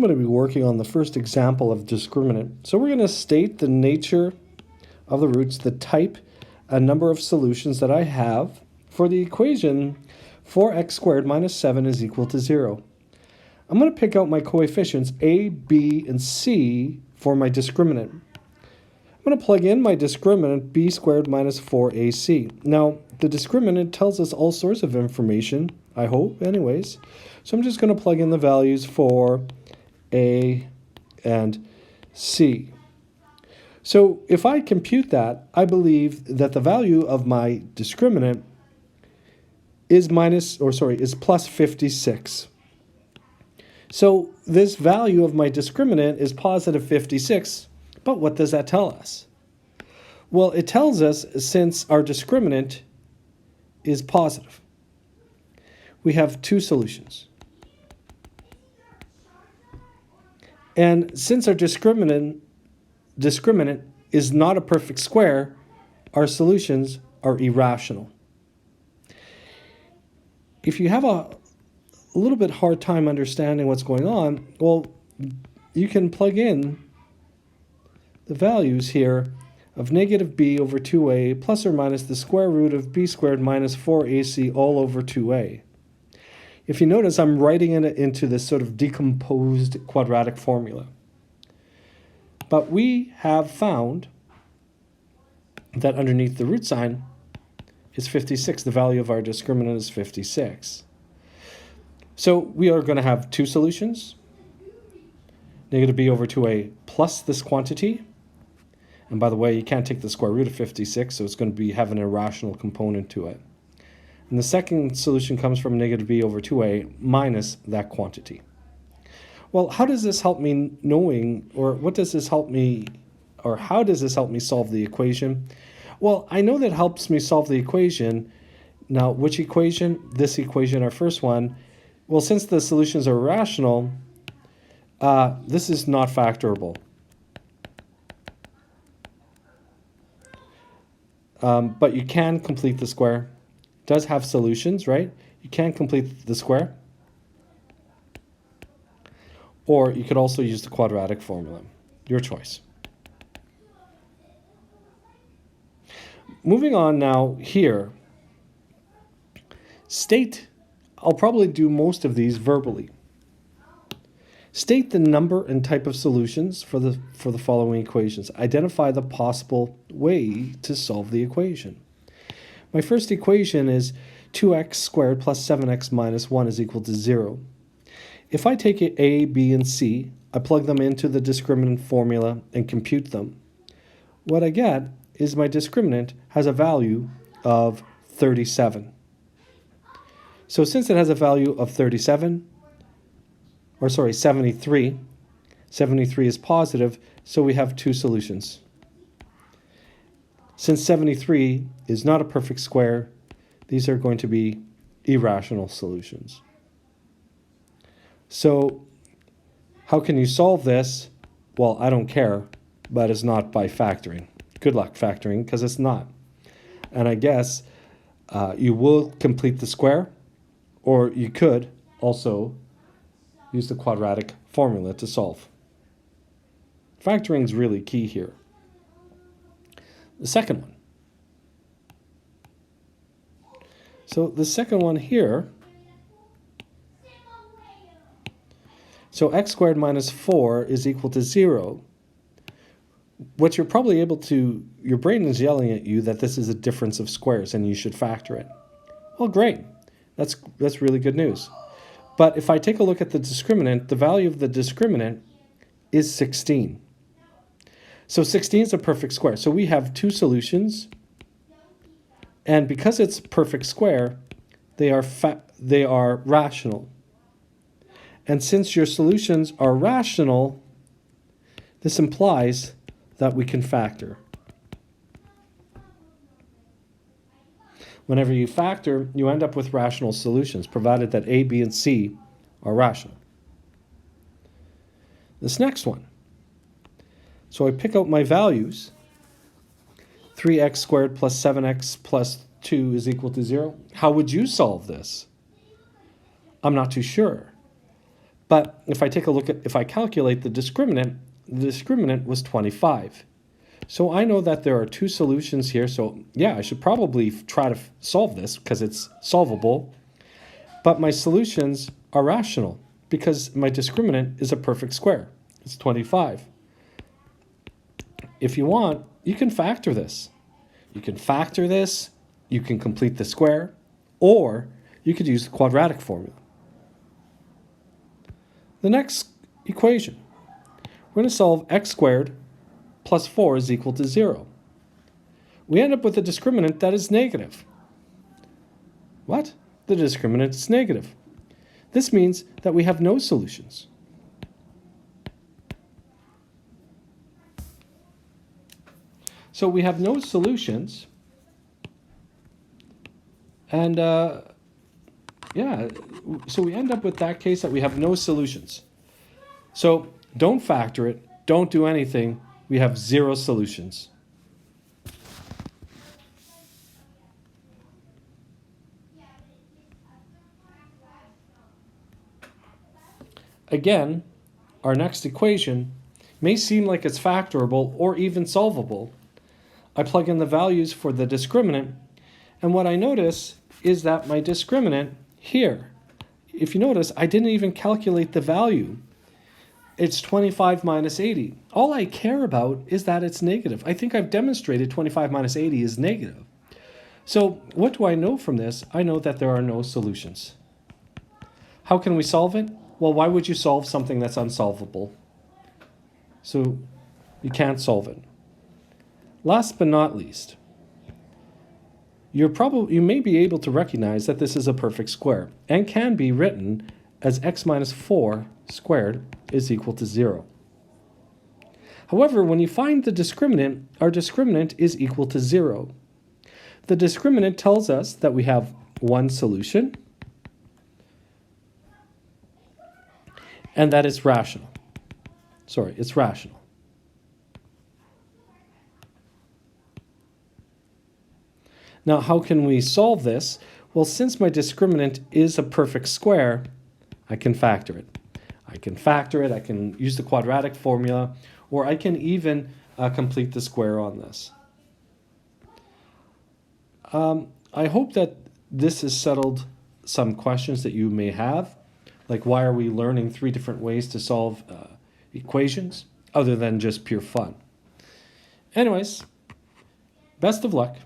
I'm going to be working on the first example of discriminant. So we're going to state the nature of the roots, the type, a number of solutions that I have for the equation 4x squared minus 7 is equal to 0. I'm going to pick out my coefficients a, b, and c for my discriminant. I'm going to plug in my discriminant b squared minus 4ac. Now, the discriminant tells us all sorts of information, I hope, anyways. So I'm just going to plug in the values for a and c. So if I compute that, I believe that the value of my discriminant is plus 56. So this value of my discriminant is positive 56. But what does that tell us? Well, it tells us since our discriminant is positive, we have two solutions. And since our discriminant is not a perfect square, our solutions are irrational. If you have a little bit hard time understanding what's going on, well, you can plug in the values here of negative b over 2a plus or minus the square root of b squared minus 4ac all over 2a. If you notice, I'm writing it into this sort of decomposed quadratic formula. But we have found that underneath the root sign is 56. The value of our discriminant is 56. So we are going to have two solutions. Negative b over 2a plus this quantity. And by the way, you can't take the square root of 56, so it's going to have an irrational component to it. And the second solution comes from negative b over 2a minus that quantity. Well, how does this help me how does this help me solve the equation? Well, I know that helps me solve the equation. Now, which equation? This equation, our first one. Well, since the solutions are rational, this is not factorable. But you can complete the square. It does have solutions, right? You can complete the square. Or you could also use the quadratic formula. Your choice. Moving on now here. I'll probably do most of these verbally. State the number and type of solutions for the following equations. Identify the possible way to solve the equation. My first equation is 2x squared plus 7x minus 1 is equal to 0. If I take a, b, and c, I plug them into the discriminant formula and compute them. What I get is my discriminant has a value of 37. So since it has a value of 73, 73 is positive, so we have two solutions. Since 73 is not a perfect square, these are going to be irrational solutions. So how can you solve this? Well, I don't care, but it's not by factoring. Good luck factoring, because it's not. And I guess you will complete the square, or you could also use the quadratic formula to solve. Factoring is really key here. The second one. So the second one here, so x squared minus 4 is equal to 0. What you're probably your brain is yelling at you that this is a difference of squares and you should factor it. Well, great. That's really good news. But if I take a look at the discriminant, the value of the discriminant is 16. So 16 is a perfect square. So we have two solutions. And because it's a perfect square, they are rational. And since your solutions are rational, this implies that we can factor. Whenever you factor, you end up with rational solutions, provided that a, b, and c are rational. This next one. So I pick out my values. 3x squared plus 7x plus 2 is equal to 0. How would you solve this? I'm not too sure. But if I take a look at, if I calculate the discriminant was 25. So I know that there are two solutions here. So yeah, I should probably try to solve this because it's solvable. But my solutions are rational because my discriminant is a perfect square. It's 25. If you want, you can factor this. You can factor this, you can complete the square, or you could use the quadratic formula. The next equation, we're going to solve x squared plus 4 is equal to 0. We end up with a discriminant that is negative. What? The discriminant is negative. This means that we have no solutions. So we have no solutions, and yeah, so we end up with that case that we have no solutions. So don't factor it, don't do anything, we have 0 solutions. Again, our next equation may seem like it's factorable or even solvable. I plug in the values for the discriminant, and what I notice is that my discriminant here, if you notice, I didn't even calculate the value. It's 25 minus 80. All I care about is that it's negative. I think I've demonstrated 25 minus 80 is negative. So what do I know from this? I know that there are no solutions. How can we solve it? Well, why would you solve something that's unsolvable? So you can't solve it. Last but not least, you may be able to recognize that this is a perfect square and can be written as x minus 4 squared is equal to 0. However, when you find the discriminant, our discriminant is equal to 0. The discriminant tells us that we have one solution and that it's rational. Sorry, it's rational. Now, how can we solve this? Well, since my discriminant is a perfect square, I can factor it. I can use the quadratic formula, or I can even complete the square on this. I hope that this has settled some questions that you may have, like why are we learning 3 different ways to solve equations, other than just pure fun. Anyways, best of luck.